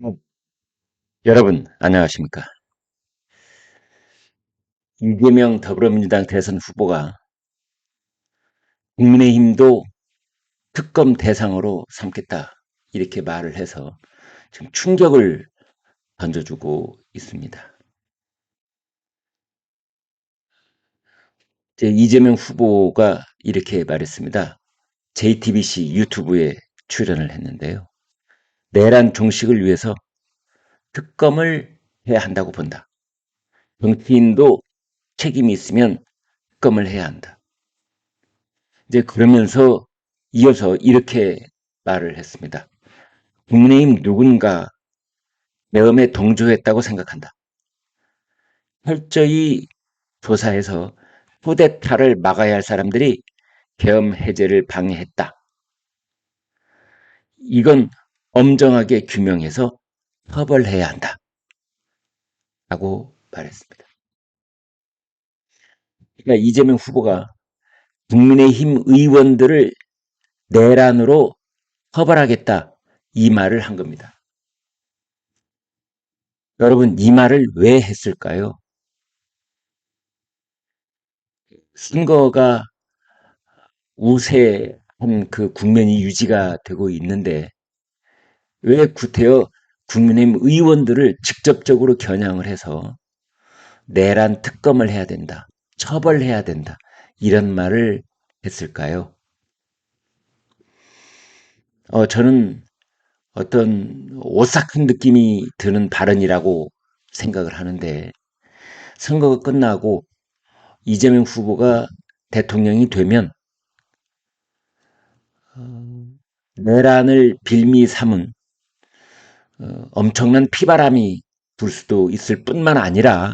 어, 여러분, 안녕하십니까. 이재명 더불어민주당 대선 후보가 국민의힘도 특검 대상으로 삼겠다. 이렇게 말을 해서 지금 충격을 던져주고 있습니다. 이재명 후보가 이렇게 말했습니다. JTBC 유튜브에 출연을 했는데요. 내란 종식을 위해서 특검을 해야 한다고 본다. 정치인도 책임이 있으면 특검을 해야 한다. 이제 그러면서 이어서 이렇게 말을 했습니다. 국민의힘 누군가 계엄에 동조했다고 생각한다. 철저히 조사해서 쿠데타를 막아야 할 사람들이 계엄 해제를 방해했다. 이건 엄정하게 규명해서 처벌해야 한다. 라고 말했습니다. 그러니까 이재명 후보가 국민의힘 의원들을 내란으로 처벌하겠다. 이 말을 한 겁니다. 여러분, 이 말을 왜 했을까요? 선거가 우세한 그 국면이 유지가 되고 있는데 왜 구태여 국민의힘 의원들을 직접적으로 겨냥을 해서 내란 특검을 해야 된다, 처벌해야 된다 이런 말을 했을까요? 저는 어떤 오싹한 느낌이 드는 발언이라고 생각을 하는데 선거가 끝나고 이재명 후보가 대통령이 되면 내란을 빌미 삼은 엄청난 피바람이 불 수도 있을 뿐만 아니라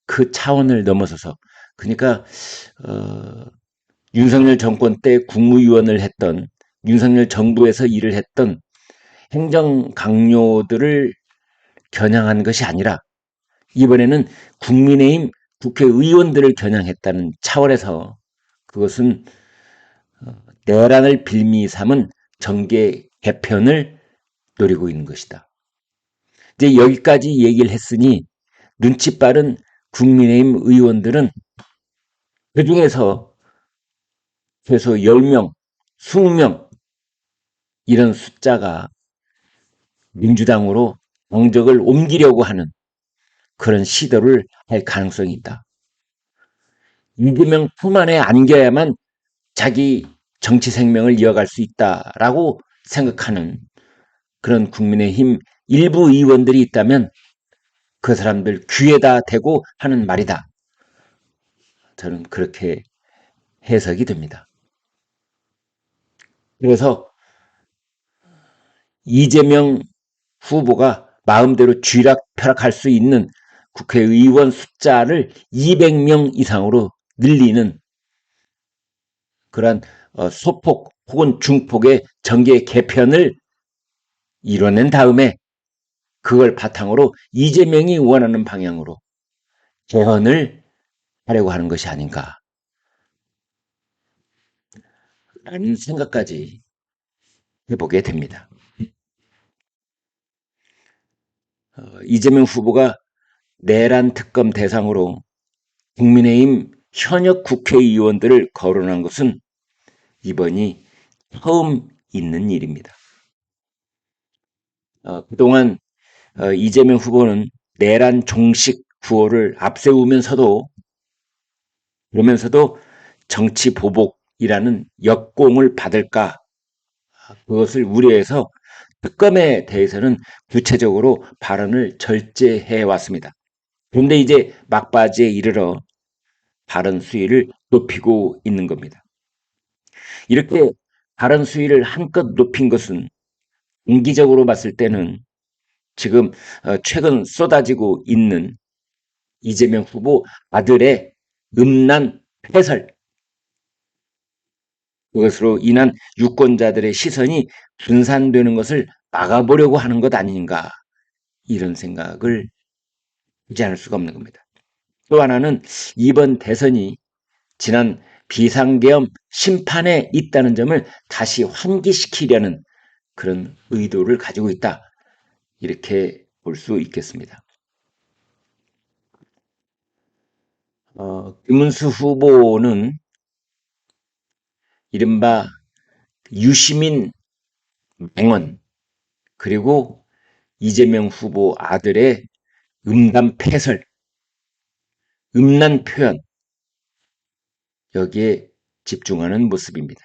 그 차원을 넘어서서 그러니까 어, 윤석열 정권 때 국무위원을 했던 윤석열 정부에서 일을 했던 행정 강요들을 겨냥한 것이 아니라 이번에는 국민의힘 국회의원들을 겨냥했다는 차원에서 그것은 내란을 빌미 삼은 정계 개편을 노리고 있는 것이다. 이제 여기까지 얘기를 했으니 눈치 빠른 국민의힘 의원들은 그중에서 최소 10명, 20명 이런 숫자가 민주당으로 정적을 옮기려고 하는 그런 시도를 할 가능성이 있다. 이재명 품 안에 안겨야만 자기 정치 생명을 이어갈 수 있다라고 생각하는 그런 국민의힘 일부 의원들이 있다면 그 사람들 귀에다 대고 하는 말이다. 저는 그렇게 해석이 됩니다. 그래서 이재명 후보가 마음대로 쥐락펴락할 수 있는 국회의원 숫자를 200명 이상으로 늘리는 그러한 소폭 혹은 중폭의 정계 개편을 이뤄낸 다음에 그걸 바탕으로 이재명이 원하는 방향으로 개헌을 하려고 하는 것이 아닌가 라는 생각까지 해보게 됩니다. 이재명 후보가 내란 특검 대상으로 국민의힘 현역 국회의원들을 거론한 것은 이번이 처음 있는 일입니다. 그동안 이재명 후보는 내란 종식 구호를 앞세우면서도 그러면서도 정치 보복이라는 역공을 받을까 그것을 우려해서 특검에 대해서는 구체적으로 발언을 절제해 왔습니다. 그런데 이제 막바지에 이르러 발언 수위를 높이고 있는 겁니다. 이렇게 발언 수위를 한껏 높인 것은 공기적으로 봤을 때는 지금 최근 쏟아지고 있는 이재명 후보 아들의 음란 패설 그것으로 인한 유권자들의 시선이 분산되는 것을 막아보려고 하는 것 아닌가 이런 생각을 하지 않을 수가 없는 겁니다. 또 하나는 이번 대선이 지난 비상계엄 심판에 있다는 점을 다시 환기시키려는 그런 의도를 가지고 있다. 이렇게 볼 수 있겠습니다. 김문수 후보는 이른바 유시민 맹언 그리고 이재명 후보 아들의 음담 패설, 음란 표현 여기에 집중하는 모습입니다.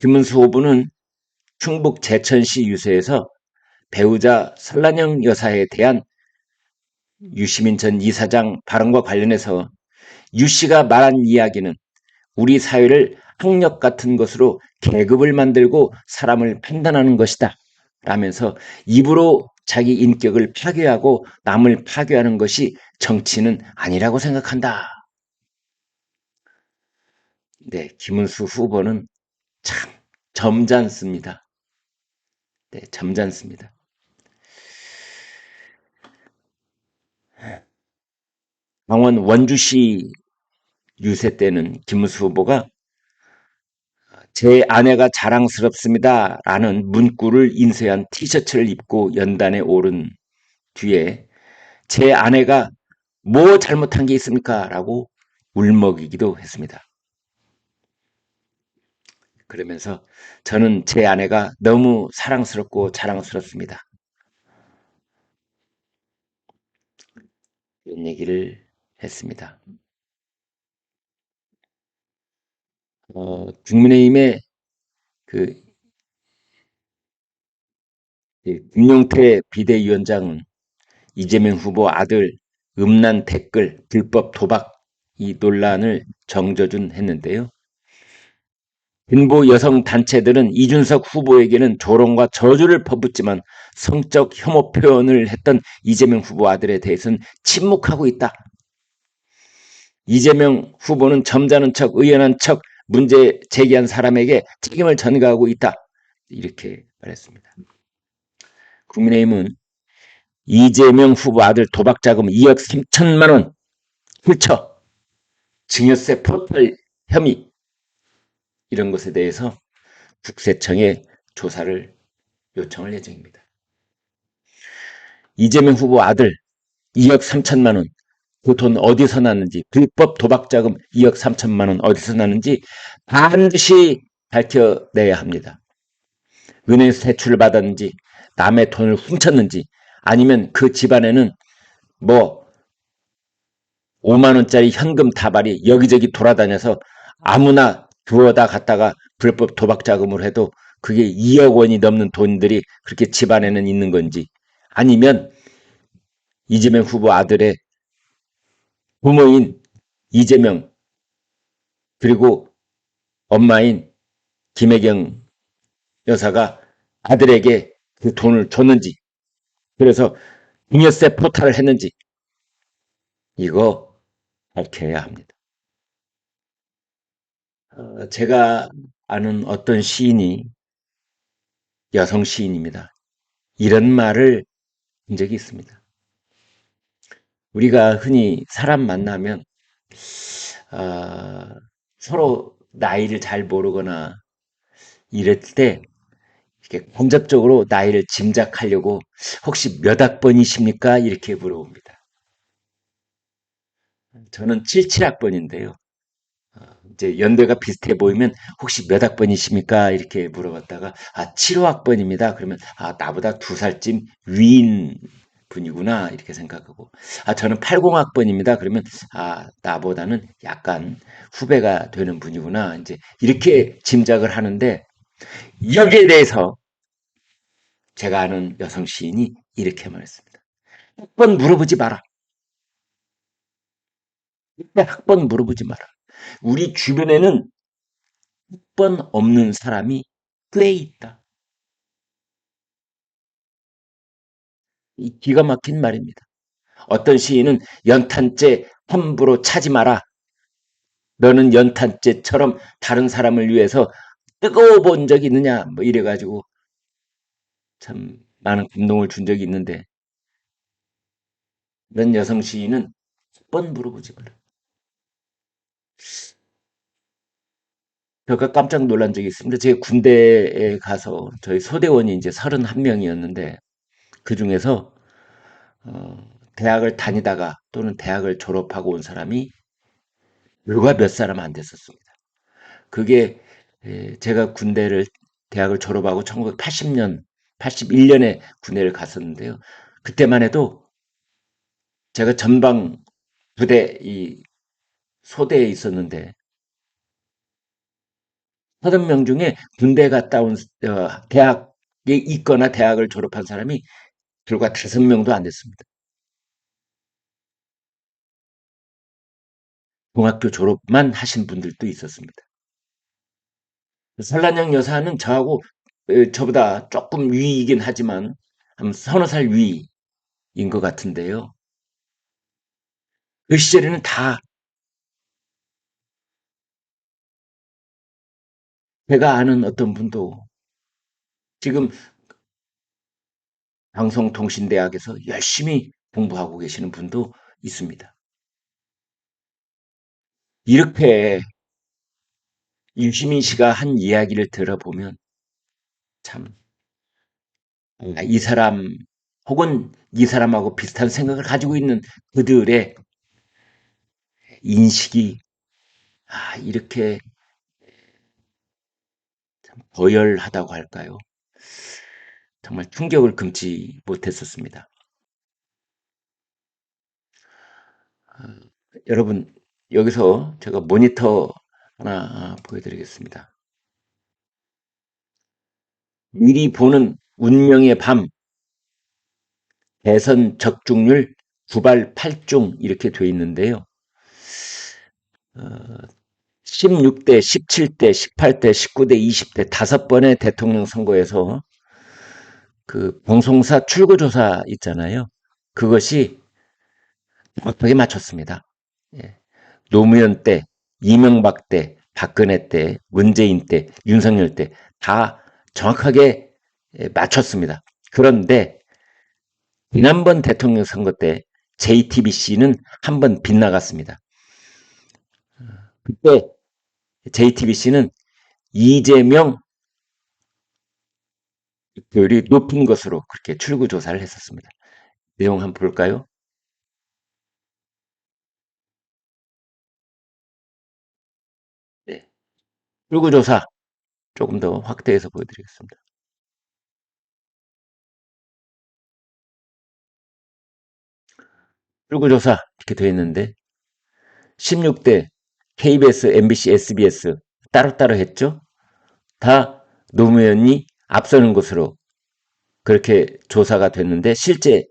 김문수 후보는 충북 제천시 유세에서 배우자 설란영 여사에 대한 유시민 전 이사장 발언과 관련해서 유 씨가 말한 이야기는 우리 사회를 학력 같은 것으로 계급을 만들고 사람을 판단하는 것이다 라면서 입으로 자기 인격을 파괴하고 남을 파괴하는 것이 정치는 아니라고 생각한다. 네, 김문수 후보는 참 점잖습니다. 네, 점잖습니다. 강원 원주시 유세 때는 김문수 후보가 제 아내가 자랑스럽습니다 라는 문구를 인쇄한 티셔츠를 입고 연단에 오른 뒤에 제 아내가 뭐 잘못한 게 있습니까? 라고 울먹이기도 했습니다. 그러면서 저는 제 아내가 너무 사랑스럽고 자랑스럽습니다. 이런 얘기를 했습니다. 국민의힘의 그 김용태 비대위원장은 이재명 후보 아들 음란 댓글 불법 도박 이 논란을 정저준했는데요. 진보 여성 단체들은 이준석 후보에게는 조롱과 저주를 퍼붓지만 성적 혐오 표현을 했던 이재명 후보 아들에 대해서는 침묵하고 있다. 이재명 후보는 점잖은 척, 의연한 척 문제 제기한 사람에게 책임을 전가하고 있다. 이렇게 말했습니다. 국민의힘은 이재명 후보 아들 도박 자금 2억 3천만 원 훌쳐 증여세 포탈 혐의 이런 것에 대해서 국세청에 조사를 요청할 예정입니다. 이재명 후보 아들 2억 3천만 원, 그 돈 어디서 났는지, 불법 도박자금 2억 3천만 원 어디서 났는지 반드시 밝혀내야 합니다. 은행에서 대출을 받았는지, 남의 돈을 훔쳤는지, 아니면 그 집안에는 뭐 5만 원짜리 현금 다발이 여기저기 돌아다녀서 아무나 주워다 갔다가 불법 도박 자금을 해도 그게 2억 원이 넘는 돈들이 그렇게 집안에는 있는 건지, 아니면 이재명 후보 아들의 부모인 이재명 그리고 엄마인 김혜경 여사가 아들에게 그 돈을 줬는지, 그래서 잉여세 포탈을 했는지 이거 밝혀야 합니다. 제가 아는 어떤 시인이 여성 시인입니다. 이런 말을 본 적이 있습니다. 우리가 흔히 사람 만나면 서로 나이를 잘 모르거나 이럴 때 이렇게 간접적으로 나이를 짐작하려고 혹시 몇 학번이십니까? 이렇게 물어봅니다. 저는 77학번인데요. 이제 연대가 비슷해 보이면 혹시 몇 학번이십니까? 이렇게 물어봤다가 75학번입니다. 그러면 나보다 2살쯤 위인 분이구나 이렇게 생각하고 저는 80학번입니다. 그러면 나보다는 약간 후배가 되는 분이구나 이제 이렇게 짐작을 하는데 여기에 대해서 제가 아는 여성 시인이 이렇게 말했습니다. 학번 물어보지 마라. 학번 물어보지 마라. 우리 주변에는 학번 없는 사람이 꽤 있다. 이 기가 막힌 말입니다. 어떤 시인은 연탄재 함부로 차지 마라. 너는 연탄재처럼 다른 사람을 위해서 뜨거워 본 적이 있느냐 뭐 이래가지고 참 많은 감동을 준 적이 있는데 이런 여성 시인은 학번 물어보지 마라. 제가 깜짝 놀란 적이 있습니다. 제 군대에 가서 저희 소대원이 이제 31명이었는데 그 중에서 대학을 다니다가 또는 대학을 졸업하고 온 사람이 불과 몇 사람 안 됐었습니다. 그게 제가 군대를 대학을 졸업하고 1980년, 81년에 군대를 갔었는데요. 그때만 해도 제가 전방 부대 이 소대에 있었는데 30명 중에 군대 갔다 온 대학에 있거나 대학을 졸업한 사람이 불과 5명도 안 됐습니다. 중학교 졸업만 하신 분들도 있었습니다. 설란영 여사는 저보다 조금 위이긴 하지만 한 서너 살 위인 것 같은데요. 그 시절에는 다 제가 아는 어떤 분도 지금 방송통신대학에서 열심히 공부하고 계시는 분도 있습니다. 이렇게 유시민 씨가 한 이야기를 들어보면 참, 이 사람 혹은 이 사람하고 비슷한 생각을 가지고 있는 그들의 인식이 이렇게 거열하다고 할까요? 정말 충격을 금치 못했었습니다. 여러분, 여기서 제가 모니터 하나 보여드리겠습니다. 미리 보는 운명의 밤, 대선 적중률 9발 8중 이렇게 돼 있는데요. 16대, 17대, 18대, 19대, 20대 5번의 대통령 선거에서 그 방송사 출구조사 있잖아요. 그것이 정확하게 맞췄습니다. 예. 노무현 때, 이명박 때, 박근혜 때, 문재인 때, 윤석열 때 다 정확하게 맞췄습니다. 그런데 지난번 대통령 선거 때 JTBC는 한 번 빗나갔습니다. 그때 JTBC는 이재명 득표율이 높은 것으로 그렇게 출구 조사를 했었습니다. 내용 한번 볼까요? 네. 출구 조사 조금 더 확대해서 보여드리겠습니다. 출구 조사 이렇게 되어 있는데 16대 KBS, MBC, SBS 따로따로 했죠. 다 노무현이 앞서는 것으로 그렇게 조사가 됐는데 실제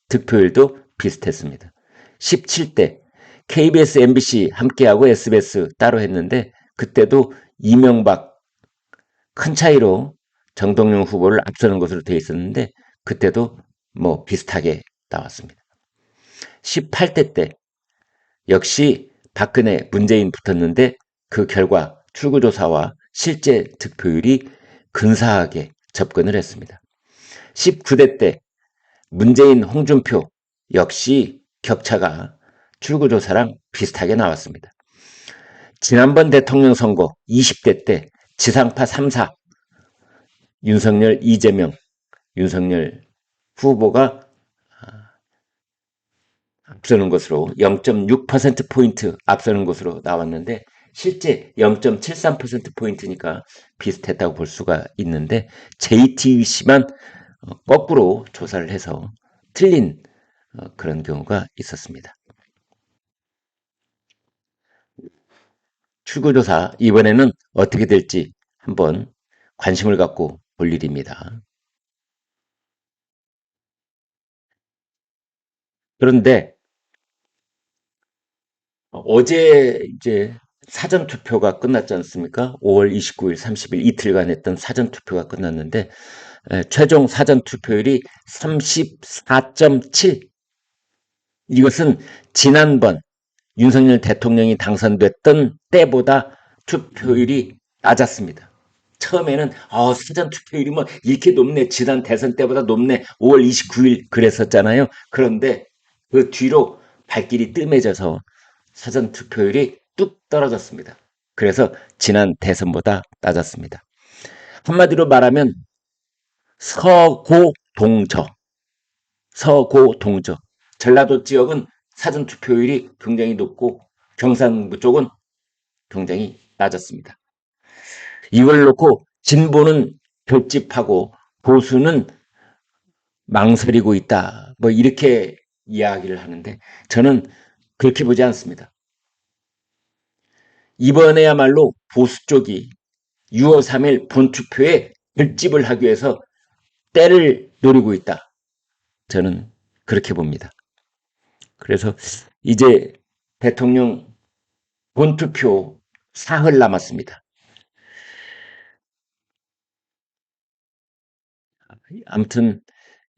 득표율도 비슷했습니다. 17대 KBS, MBC 함께하고 SBS 따로 했는데 그때도 이명박 큰 차이로 정동영 후보를 앞서는 것으로 되어 있었는데 그때도 뭐 비슷하게 나왔습니다. 18대 때 역시 박근혜, 문재인 붙었는데 그 결과 출구조사와 실제 득표율이 근사하게 접근을 했습니다. 19대 때 문재인, 홍준표 역시 격차가 출구조사랑 비슷하게 나왔습니다. 지난번 대통령 선거 20대 때 지상파 3사 윤석열, 이재명, 윤석열 후보가 앞서는 것으로 0.6%포인트 앞서는 것으로 나왔는데 실제 0.73%포인트니까 비슷했다고 볼 수가 있는데 JTBC만 거꾸로 조사를 해서 틀린 그런 경우가 있었습니다. 출구조사 이번에는 어떻게 될지 한번 관심을 갖고 볼 일입니다. 그런데 어제 이제 사전 투표가 끝났지 않습니까? 5월 29일, 30일 이틀간 했던 사전 투표가 끝났는데 최종 사전 투표율이 34.7. 이것은 지난번 윤석열 대통령이 당선됐던 때보다 투표율이 낮았습니다. 처음에는 사전 투표율이 뭐 이렇게 높네. 지난 대선 때보다 높네. 5월 29일 그랬었잖아요. 그런데 그 뒤로 발길이 뜸해져서 사전 투표율이 뚝 떨어졌습니다. 그래서 지난 대선보다 낮았습니다. 한마디로 말하면 서고동저, 서고동저. 전라도 지역은 사전투표율이 굉장히 높고 경상북도 쪽은 굉장히 낮았습니다. 이걸 놓고 진보는 결집하고 보수는 망설이고 있다. 뭐 이렇게 이야기를 하는데 저는 그렇게 보지 않습니다. 이번에야말로 보수 쪽이 6월 3일 본투표에 결집을 하기 위해서 때를 노리고 있다. 저는 그렇게 봅니다. 그래서 이제 대통령 본투표 사흘 남았습니다. 아무튼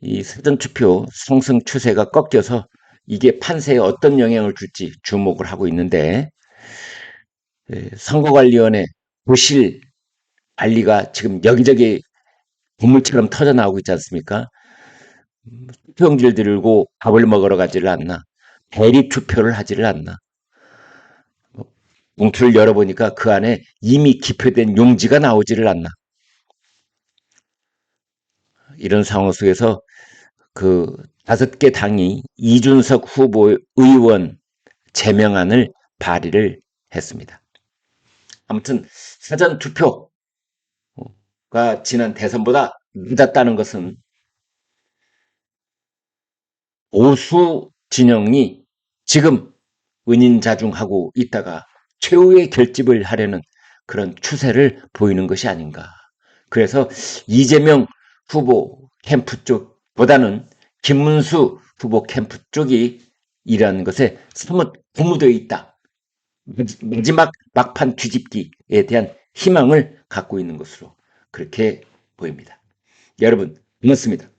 이 사전투표 상승 추세가 꺾여서 이게 판세에 어떤 영향을 줄지 주목을 하고 있는데 선거관리위원회 부실 관리가 지금 여기저기 보물처럼 터져나오고 있지 않습니까? 투표용지를 들고 밥을 먹으러 가지를 않나, 대리 투표를 하지를 않나. 봉투를 열어보니까 그 안에 이미 기표된 용지가 나오지를 않나. 이런 상황 속에서 그 5개 당이 이준석 후보 의원 제명안을 발의를 했습니다. 아무튼 사전 투표가 지난 대선보다 늦었다는 것은 보수 진영이 지금 은인자중하고 있다가 최후의 결집을 하려는 그런 추세를 보이는 것이 아닌가. 그래서 이재명 후보 캠프 쪽보다는 김문수 후보 캠프 쪽이 이러한 것에 사뭇 고무되어 있다. 마지막 막판 뒤집기에 대한 희망을 갖고 있는 것으로 그렇게 보입니다. 여러분, 고맙습니다.